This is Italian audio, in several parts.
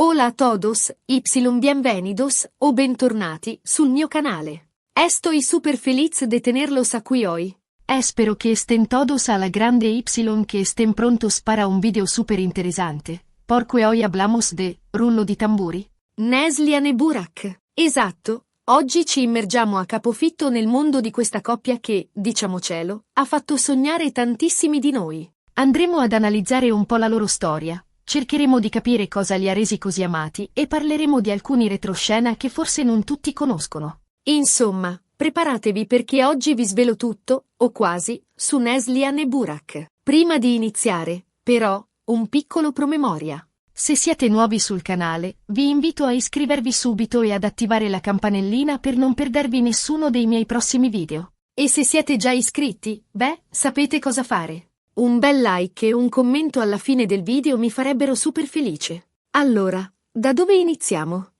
Hola a todos, y bienvenidos, o bentornati, sul mio canale. Estoy super feliz de tenerlos aquí hoy. Espero que estén todos a la grande y que estén prontos para un video super interesante, porque hoy hablamos de, rullo di tamburi, Neslihan e Burak. Esatto, oggi ci immergiamo a capofitto nel mondo di questa coppia che, diciamocelo, ha fatto sognare tantissimi di noi. Andremo ad analizzare un po' la loro storia. Cercheremo di capire cosa li ha resi così amati e parleremo di alcuni retroscena che forse non tutti conoscono. Insomma, preparatevi perché oggi vi svelo tutto, o quasi, su Neslihan e Burak. Prima di iniziare, però, un piccolo promemoria. Se siete nuovi sul canale, vi invito a iscrivervi subito e ad attivare la campanellina per non perdervi nessuno dei miei prossimi video. E se siete già iscritti, sapete cosa fare. Un bel like e un commento alla fine del video mi farebbero super felice. Allora, da dove iniziamo?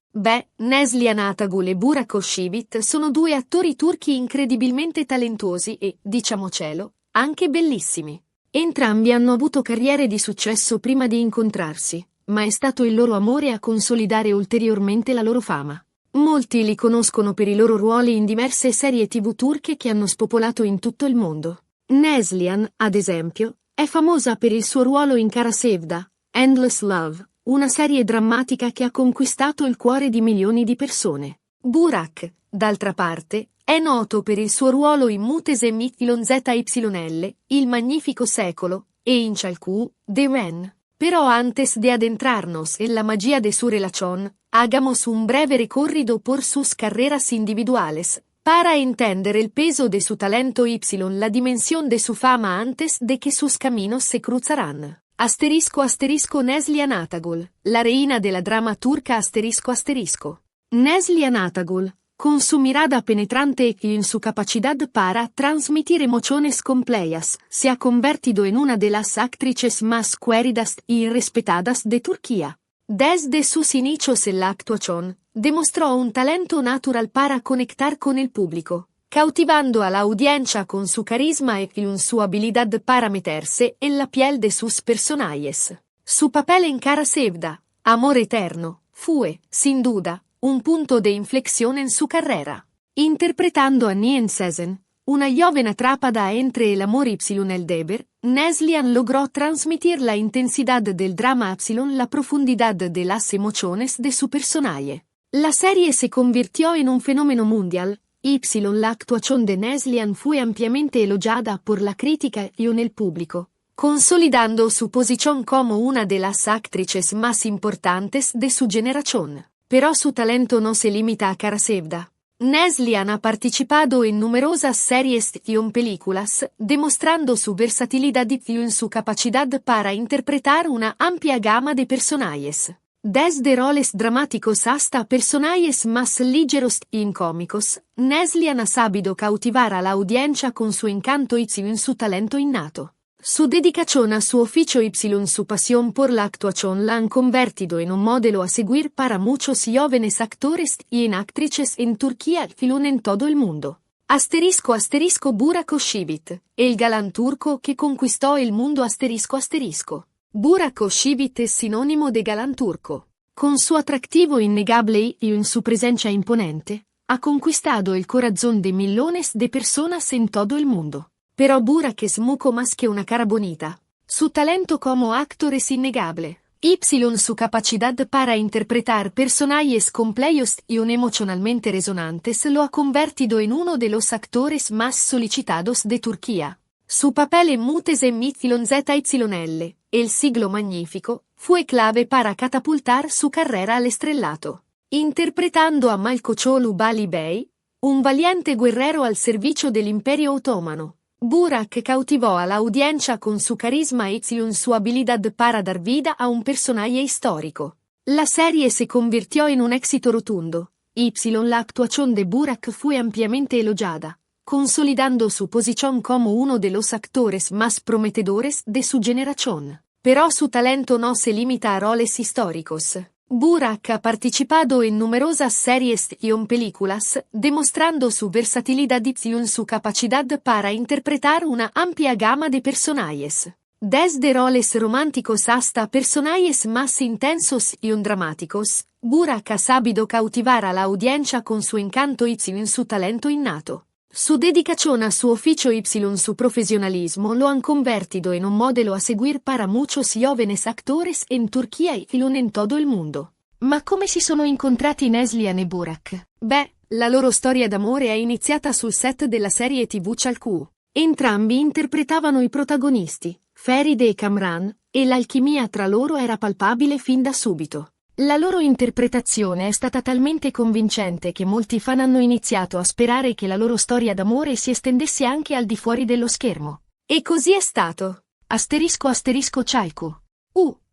Neslihan Atagul e Burak Özçivit sono due attori turchi incredibilmente talentuosi e, diciamocelo, anche bellissimi. Entrambi hanno avuto carriere di successo prima di incontrarsi, ma è stato il loro amore a consolidare ulteriormente la loro fama. Molti li conoscono per i loro ruoli in diverse serie TV turche che hanno spopolato in tutto il mondo. Neslihan, ad esempio, è famosa per il suo ruolo in Kara Sevda, Endless Love, una serie drammatica che ha conquistato il cuore di milioni di persone. Burak, d'altra parte, è noto per il suo ruolo in Mutesem YZYL, Il Magnifico Secolo, e in Çalku, The Man. Pero antes de adentrarnos en la magia de su relación, hagamos un breve recorrido por sus carreras individuales, para entender el peso de su talento y la dimensión de su fama antes de que sus caminos se cruzarán. *** Neslihan Atagul, la reina de la drama turca ***. Neslihan Atagul, con su mirada penetrante y en su capacidad para transmitir emociones complejas, se ha convertido en una de las actrices más queridas y respetadas de Turquía. Desde sus inicios en la actuación, demostró un talento natural para conectar con el público, cautivando a la audiencia con su carisma y con su habilidad para meterse en la piel de sus personajes. Su papel en Kara Sevda, Amor Eterno, fue, sin duda, un punto de inflexión en su carrera. Interpretando a Nien Sezen, una joven atrapada entre el amor y el deber, Neslihan logró transmitir la intensidad del drama la profundidad de las emociones de su personaje. La serie se convirtió en un fenómeno mundial, la actuación de Neslihan fue ampliamente elogiada por la crítica y en el público, consolidando su posición como una de las actrices más importantes de su generación. Pero su talento no se limita a Kara Sevda. Neslihan ha participado en numerosas series y películas, demostrando su versatilidad y su capacidad para interpretar una amplia gama de personajes. Desde roles dramáticos hasta personajes más ligeros y incómicos, Neslihan ha sabido cautivar a la audiencia con su encanto y su talento innato. Su dedicación a su oficio y su pasión por la actuación la han convertido en un modelo a seguir para muchos jóvenes actores y actrices en Turquía y en todo el mundo. *** Burak Özçivit, el galán turco que conquistó el mundo ***. Burak Özçivit es sinónimo de galán turco. Con su atractivo innegable y en su presencia imponente, ha conquistado el corazón de millones de personas en todo el mundo. Pero Burak es mucho más que una cara bonita. Su talento como actor es innegable. Su capacidad para interpretar personajes complejos y emocionalmente resonantes lo ha convertido en uno de los actores más solicitados de Turquía. Su papel en Mutesem YZYL, El Siglo Magnifico, fue clave para catapultar su carrera al estrellato. Interpretando a Malkoçoğlu Bali Bey, un valiente guerrero al servicio del Imperio Otomano, Burak cautivó a la audiencia con su carisma y su habilidad para dar vida a un personaje histórico. La serie se convirtió en un éxito rotundo. La actuación de Burak fue ampliamente elogiada, consolidando su posición como uno de los actores más prometedores de su generación. Pero su talento no se limita a roles históricos. Burak ha participado en numerosas series y películas, demostrando su versatilidad y su capacidad para interpretar una amplia gama de personajes. Desde roles románticos hasta personajes más intensos y dramáticos, Burak ha sabido cautivar a la audiencia con su encanto y su talento innato. Su dedicación a su oficio y su profesionalismo lo han convertido en un modelo a seguir para muchos jóvenes actores en Turquía y en todo el mundo. Ma come si sono incontrati Neslihan e Burak? Beh, la loro storia d'amore è iniziata sul set della serie TV Çalku. Entrambi interpretavano i protagonisti, Feride e Kamran, e l'alchimia tra loro era palpabile fin da subito. La loro interpretazione è stata talmente convincente che molti fan hanno iniziato a sperare che la loro storia d'amore si estendesse anche al di fuori dello schermo. E così è stato. Asterisco asterisco Çalku.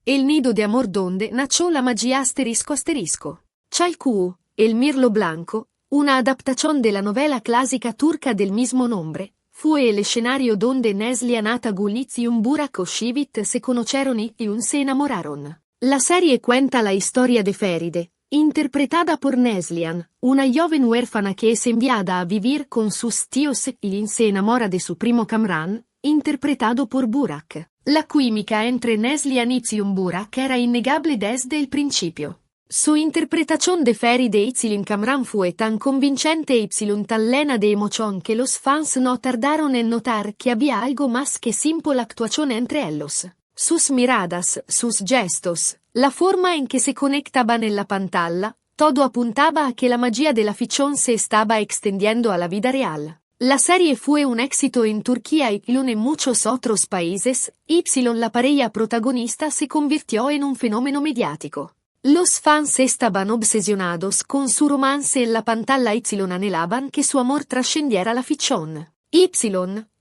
El nido de amor donde nació la magia asterisco asterisco. Çalku, El Mirlo Blanco, una adaptación de la novela clásica turca del mismo nombre, fue el escenario donde Neslihan Atagul y Burak Özçivit se conocieron y se enamoraron. La serie cuenta la historia de Feride, interpretada por Neslihan, una joven huérfana que es enviada a vivir con sus tíos y se enamora de su primo Kamran, interpretado por Burak. La química entre Neslihan y Burak era innegable desde el principio. Su interpretación de Feride y Kamran fue tan convincente y tan llena de emoción que los fans no tardaron en notar que había algo más que simple actuación entre ellos. Sus miradas, sus gestos, la forma en que se conectaban en la pantalla, todo apuntaba a que la magia de la ficción se estaba extendiendo a la vida real. La serie fue un éxito en Turquía y en muchos otros países, la pareja protagonista se convirtió en un fenómeno mediático. Los fans estaban obsesionados con su romance en la pantalla y anhelaban que su amor trascendiera la ficción.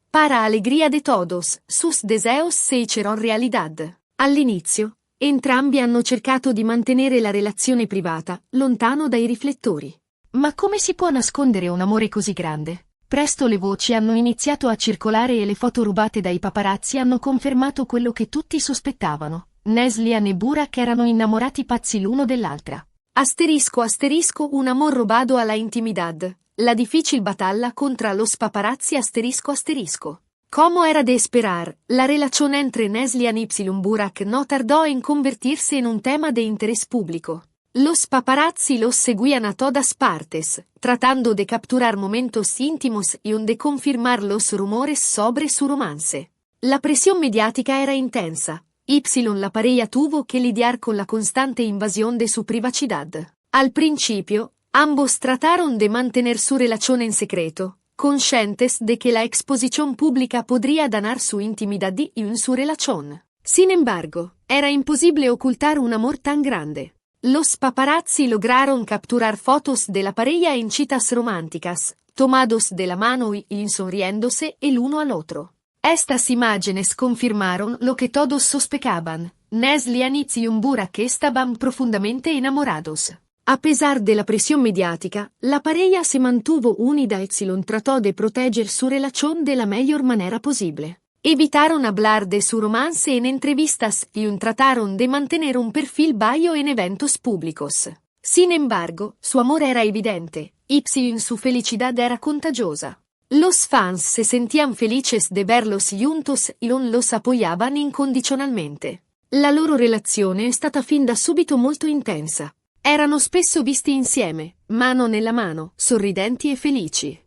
Para alegría de todos, sus deseos se hicieron realidad. All'inizio, entrambi hanno cercato di mantenere la relazione privata, lontano dai riflettori. Ma come si può nascondere un amore così grande? Presto le voci hanno iniziato a circolare e le foto rubate dai paparazzi hanno confermato quello che tutti sospettavano. Neslihan e Burak erano innamorati pazzi l'uno dell'altra. Asterisco asterisco un amor robado a la intimidad. La difícil batalla contra los paparazzi asterisco asterisco. Como era de esperar, la relación entre Neslihan y Burak no tardó en convertirse en un tema de interés público. Los paparazzi los seguían a todas partes, tratando de capturar momentos íntimos y de confirmar los rumores sobre su romance. La presión mediática era intensa. La pareja tuvo que lidiar con la constante invasión de su privacidad. Al principio, ambos trataron de mantener su relación en secreto, conscientes de que la exposición pública podría dañar su intimidad y su relación. Sin embargo, era imposible ocultar un amor tan grande. Los paparazzi lograron capturar fotos de la pareja en citas románticas, tomados de la mano y sonriéndose el uno al otro. Estas imágenes confirmaron lo que todos sospechaban. Neslihan y Burak estaban profundamente enamorados. A pesar de la presión mediática, la pareja se mantuvo unida y trató de proteger su relación de la mejor manera posible. Evitaron hablar de su romance en entrevistas y trataron de mantener un perfil bajo en eventos públicos. Sin embargo, su amor era evidente, y su felicidad era contagiosa. Los fans se sentían felices de verlos juntos y los apoyaban incondicionalmente. La loro relazione è stata fin da subito molto intensa. Erano spesso visti insieme, mano nella mano, sorridenti e felici.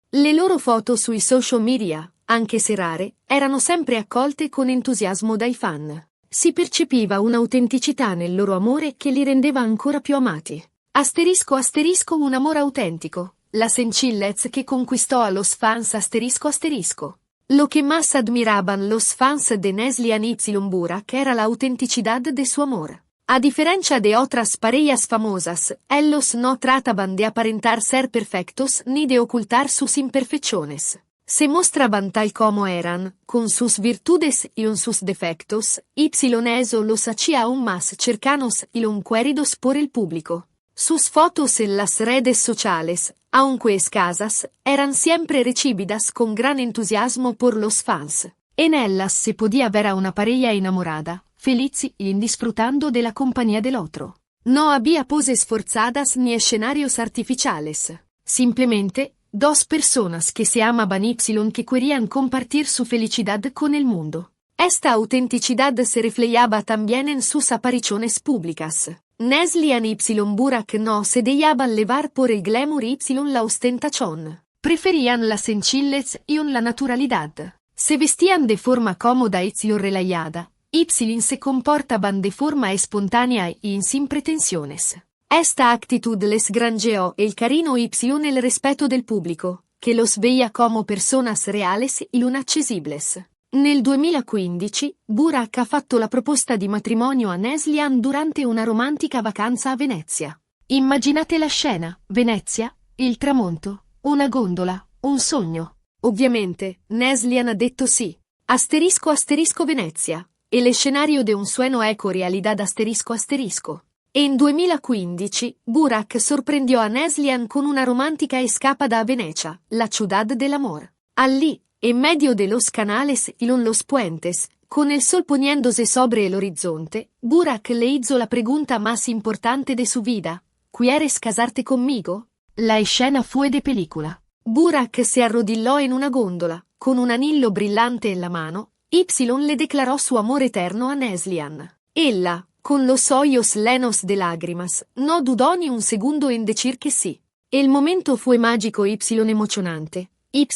Le loro foto sui social media, anche se rare, erano sempre accolte con entusiasmo dai fan. Si percepiva un'autenticità nel loro amore che li rendeva ancora più amati. Asterisco asterisco un amor autentico. La sencillez que conquistó a los fans asterisco asterisco. Lo que más admiraban los fans de Neslihan y Burak era la autenticidad de su amor. A diferencia de otras parejas famosas, ellos no trataban de aparentar ser perfectos ni de ocultar sus imperfecciones. Se mostraban tal como eran, con sus virtudes y sus defectos, eso los hacía aún más cercanos y queridos por el público. Sus fotos en las redes sociales, aunque escasas, eran siempre recibidas con gran entusiasmo por los fans. En ellas se podía ver a una pareja enamorada, feliz y disfrutando de la compañía del otro. No había poses forzadas ni escenarios artificiales. Simplemente, dos personas que se amaban y que querían compartir su felicidad con el mundo. Esta autenticidad se reflejaba también en sus apariciones públicas. Neslian y Burak no se dejaban levar por el glamour y la ostentación. Preferían la sencillez y la naturalidad. Se vestían de forma cómoda y relajada. Y se comportaban de forma espontánea y sin pretensiones. Esta actitud les granjeó el cariño y el respeto del pubblico, che los veía como personas reales y inaccesibles. Nel 2015, Burak ha fatto la proposta di matrimonio a Neslian durante una romantica vacanza a Venezia. Immaginate la scena: Venezia, il tramonto, una gondola, un sogno. Ovviamente, Neslian ha detto sì. Asterisco Venezia. El escenario de un sueño eco realidad ***. En 2015, Burak sorprendió a Neslian con una romántica escapada a Venecia, la ciudad del amor. Allí, en medio de los canales y los puentes, con el sol poniéndose sobre el horizonte, Burak le hizo la pregunta más importante de su vida: ¿Quieres casarte conmigo? La escena fue de película. Burak se arrodilló en una góndola, con un anillo brillante en la mano. Y le declaró su amor eterno a Neslian. Ella, con los ojos llenos de lágrimas, no dudó ni un segundo en decir que sí. El momento fue mágico y emocionante.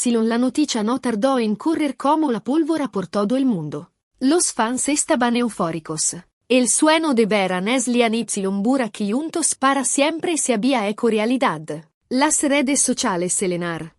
La noticia no tardó en correr como la pólvora por todo el mundo. Los fans estaban eufóricos. El sueño de ver a Neslian y Burak juntos para siempre se había hecho realidad. Las redes sociales se llenaron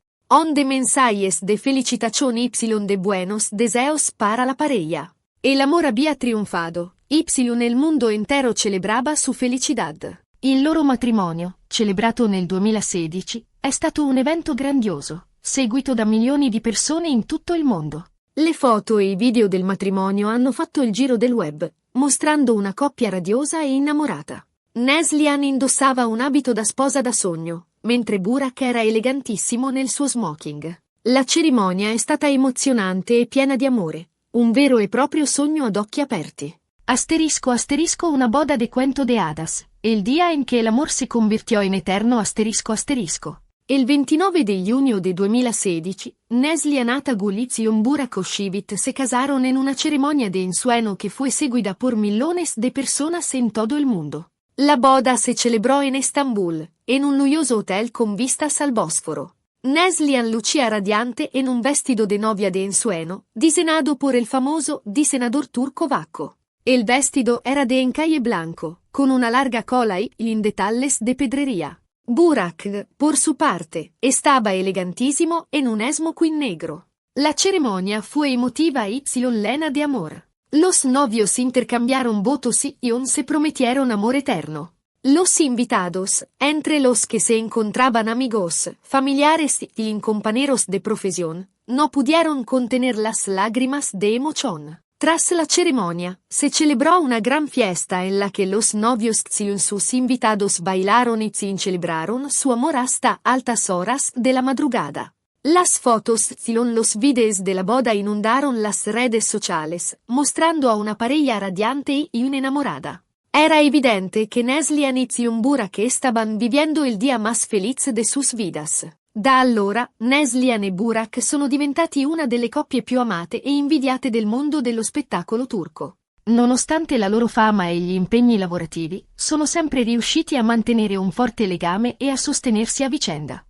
de mensajes de felicitación y de buenos deseos para la pareja. El amor había triunfado. El mundo intero celebrava su felicidad. Il loro matrimonio, celebrato nel 2016, è stato un evento grandioso, seguito da milioni di persone in tutto il mondo. Le foto e i video del matrimonio hanno fatto il giro del web, mostrando una coppia radiosa e innamorata. Neslian indossava un abito da sposa da sogno, mentre Burak era elegantissimo nel suo smoking. La cerimonia è stata emozionante e piena di amore, un vero e proprio sogno ad occhi aperti. ***, una boda de cuento de hadas, el día en que el amor se convirtió en eterno ***. Il 29 de junio del 2016, Neslian Atagul y Burak Oshivit se casaron en una ceremonia de ensueño que fue seguida por millones de personas en todo el mundo. La boda se celebró en Estambul, en un lujoso hotel con vistas al Bosforo. Neslian lucía radiante en un vestido de novia de ensueño, diseñado por el famoso diseñador turco Vakko. El vestido era de encaje blanco, con una larga cola y detalles de pedrería. Burak, por su parte, estaba elegantísimo en un smoking negro. La ceremonia fue emotiva y llena de amor. Los novios intercambiaron votos y se prometieron amor eterno. Los invitados, entre los que se encontraban amigos, familiares y compañeros de profesión, no pudieron contener las lágrimas de emoción. Tras la ceremonia, se celebró una gran fiesta en la que los novios y sus invitados bailaron y celebraron su amor hasta altas horas de la madrugada. Las fotos y los videos de la boda inundaron las redes sociales, mostrando a una pareja radiante y enamorada. Era evidente que Neslian y Burak estaban viviendo el día más feliz de sus vidas. Da allora, Neslian e Burak sono diventati una delle coppie più amate e invidiate del mondo dello spettacolo turco. Nonostante la loro fama e gli impegni lavorativi, sono sempre riusciti a mantenere un forte legame e a sostenersi a vicenda.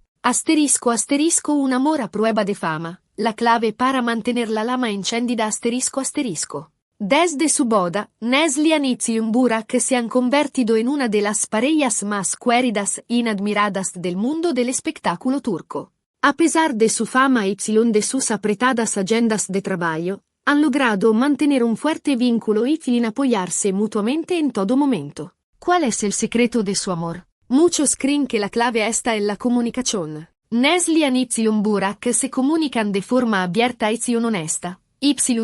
Un amor a prueba de fama, la clave para mantener la llama encendida ***. Desde su boda, Neslian y Burak se han convertido en una de las parejas más queridas y admiradas del mundo del espectáculo turco. A pesar de su fama y de sus apretadas agendas de trabajo, han logrado mantener un fuerte vínculo y apoyarse mutuamente en todo momento. ¿Cuál es el secreto de su amor? Muchos creen que la clave está en la comunicación. Neslian y Burak se comunican de forma abierta y honesta.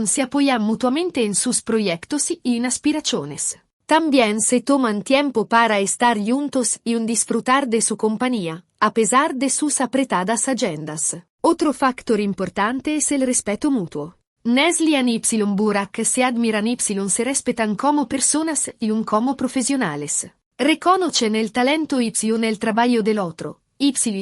Se apoyan mutuamente en sus proyectos y en aspiraciones. También se toman tiempo para estar juntos y disfrutar de su compañía, a pesar de sus apretadas agendas. Otro factor importante es el respeto mutuo. Neslian y Burak se admiran y se respetan como personas y como profesionales. Reconocen el talento y el trabajo del otro.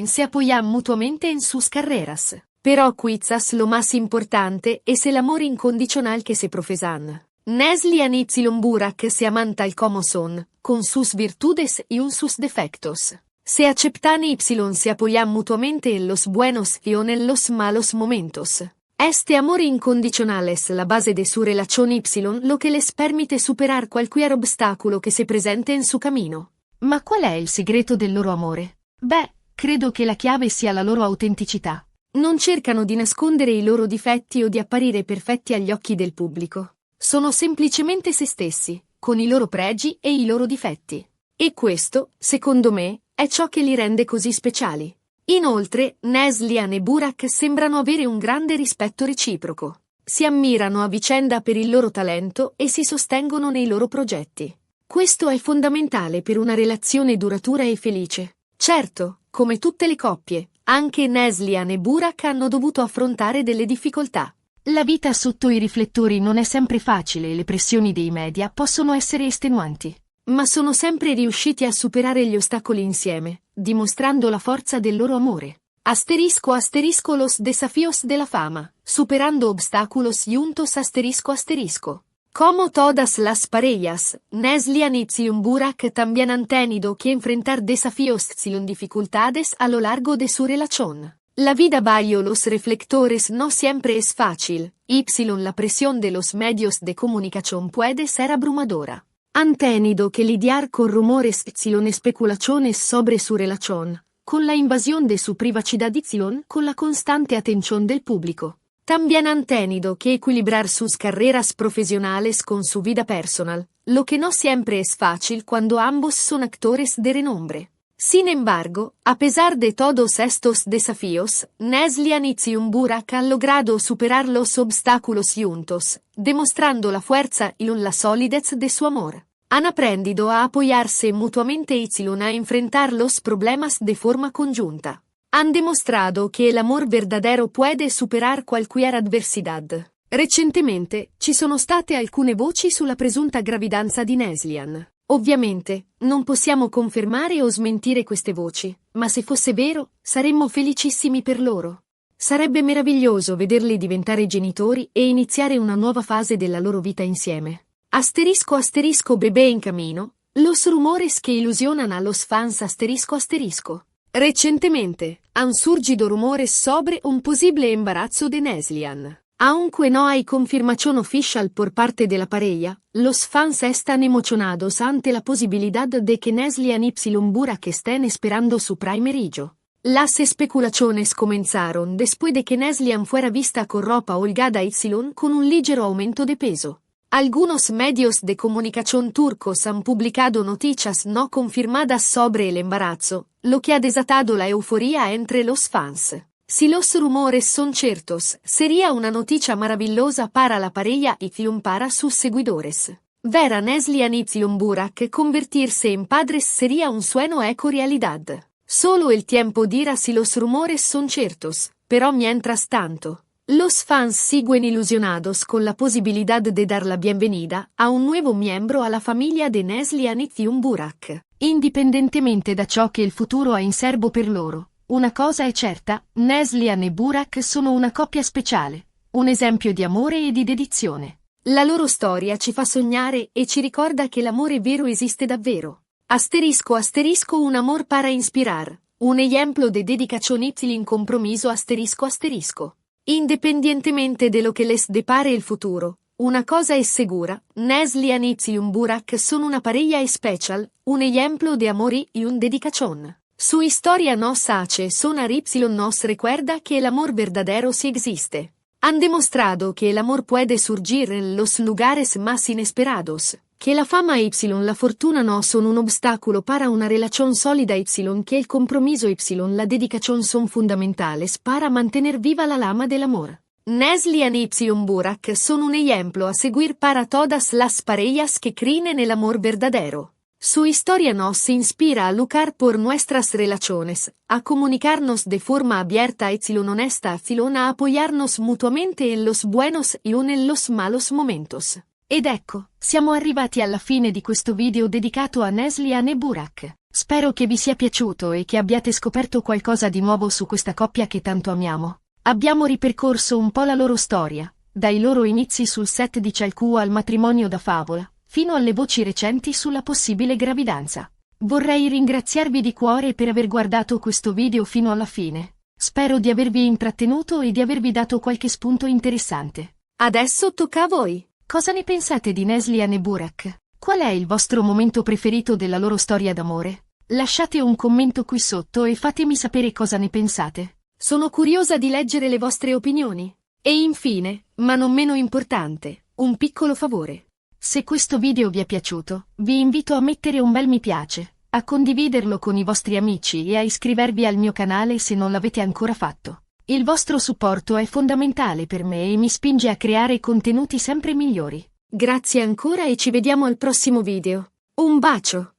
Se apoyan mutuamente en sus carreras. Pero quizás lo más importante es el amor incondicional que se profesan. Neslihan y Burak se aman tal como son, con sus virtudes y sus defectos. Se aceptan y se apoyan mutuamente en los buenos y en los malos momentos. Este amor incondicional es la base de su relación Y, lo que les permite superar cualquier obstáculo que se presente en su camino. Ma qual è il segreto del loro amore? Beh, credo che la chiave sia la loro autenticità. Non cercano di nascondere i loro difetti o di apparire perfetti agli occhi del pubblico. Sono semplicemente se stessi, con i loro pregi e i loro difetti. E questo, secondo me, è ciò che li rende così speciali. Inoltre, Neslihan e Burak sembrano avere un grande rispetto reciproco. Si ammirano a vicenda per il loro talento e si sostengono nei loro progetti. Questo è fondamentale per una relazione duratura e felice. Certo, come tutte le coppie, anche Neslihan e Burak hanno dovuto affrontare delle difficoltà. La vita sotto i riflettori non è sempre facile e le pressioni dei media possono essere estenuanti. Ma sono sempre riusciti a superare gli ostacoli insieme, dimostrando la forza del loro amore. Asterisco los desafíos de la fama, superando obstáculos juntos asterisco. Como todas las parejas, Neslihan y Burak también han tenido que enfrentar desafíos y dificultades a lo largo de su relación. La vida bajo los reflectores no siempre es fácil, la presión de los medios de comunicación puede ser abrumadora. Han tenido que lidiar con rumores y especulaciones sobre su relación, con la invasión de su privacidad y con la constante atención del público. También han tenido que equilibrar sus carreras profesionales con su vida personal, lo que no siempre es fácil cuando ambos son actores de renombre. Sin embargo, a pesar de todos estos desafíos, Neslihan y Burak han logrado superar los obstáculos juntos, demostrando la fuerza y la solidez de su amor. Han aprendido a apoyarse mutuamente y a enfrentar los problemas de forma conjunta. Han demostrado que el amor verdadero puede superar cualquier adversidad. Recentemente, ci sono state alcune voci sulla presunta gravidanza di Neslihan. Ovviamente, non possiamo confermare o smentire queste voci, ma se fosse vero, saremmo felicissimi per loro. Sarebbe meraviglioso vederli diventare genitori e iniziare una nuova fase della loro vita insieme. Asterisco bebé in camino, los rumores que ilusionan a los fans asterisco. Recentemente, han surgido rumores sobre un posible embarazo de Neslihan. Aunque no hay confirmación oficial por parte de la pareja, los fans están emocionados ante la posibilidad de que Neslihan y Burak estén esperando su primer hijo. Las especulaciones comenzaron después de que Neslihan fuera vista con ropa holgada y con un ligero aumento de peso. Algunos medios de comunicación turcos han publicado noticias no confirmadas sobre el embarazo, lo que ha desatado la euforía entre los fans. Si los rumores son ciertos, sería una noticia maravillosa para la pareja y para sus seguidores. Ver a Neslihan y Burak convertirse en padres sería un sueño hecho realidad. Solo el tiempo dirá si los rumores son ciertos, pero mientras tanto, los fans siguen ilusionados con la posibilidad de dar la bienvenida a un nuevo miembro a la familia de Neslihan y Burak. Indipendentemente da ciò che il futuro ha in serbo per loro. Una cosa è certa, Neslihan e Burak sono una coppia speciale, un esempio di amore e di dedizione. La loro storia ci fa sognare e ci ricorda che l'amore vero esiste davvero. Asterisco un amor para inspirar, un ejemplo de dedicación y compromiso asterisco. Independientemente de lo que les depare el futuro, una cosa es segura, Neslihan y Burak son una pareja especial, un ejemplo de amor y un dedicación. Su historia nos hace sonar Y nos recuerda que el amor verdadero sí existe. Han demostrado que el amor puede surgir en los lugares más inesperados, que la fama y la fortuna no son un obstáculo para una relación sólida y que el compromiso y la dedicación son fundamentales para mantener viva la llama del amor. Neslihan y Burak son un ejemplo a seguir para todas las parejas que creen en el amor verdadero. Su historia nos inspira a luchar por nuestras relaciones, a comunicarnos de forma abierta y honesta, a apoyarnos mutuamente en los buenos y en los malos momentos. Ed ecco, siamo arrivati alla fine di questo video dedicato a Neslihan e Burak. Spero che vi sia piaciuto e che abbiate scoperto qualcosa di nuovo su questa coppia che tanto amiamo. Abbiamo ripercorso un po' la loro storia, dai loro inizi sul set di Cialcuo al matrimonio da favola, fino alle voci recenti sulla possibile gravidanza. Vorrei ringraziarvi di cuore per aver guardato questo video fino alla fine. Spero di avervi intrattenuto e di avervi dato qualche spunto interessante. Adesso tocca a voi. Cosa ne pensate di Neslihan e Burak? Qual è il vostro momento preferito della loro storia d'amore? Lasciate un commento qui sotto e fatemi sapere cosa ne pensate. Sono curiosa di leggere le vostre opinioni. E infine, ma non meno importante, un piccolo favore. Se questo video vi è piaciuto, vi invito a mettere un bel mi piace, a condividerlo con i vostri amici e a iscrivervi al mio canale se non l'avete ancora fatto. Il vostro supporto è fondamentale per me e mi spinge a creare contenuti sempre migliori. Grazie ancora e ci vediamo al prossimo video. Un bacio!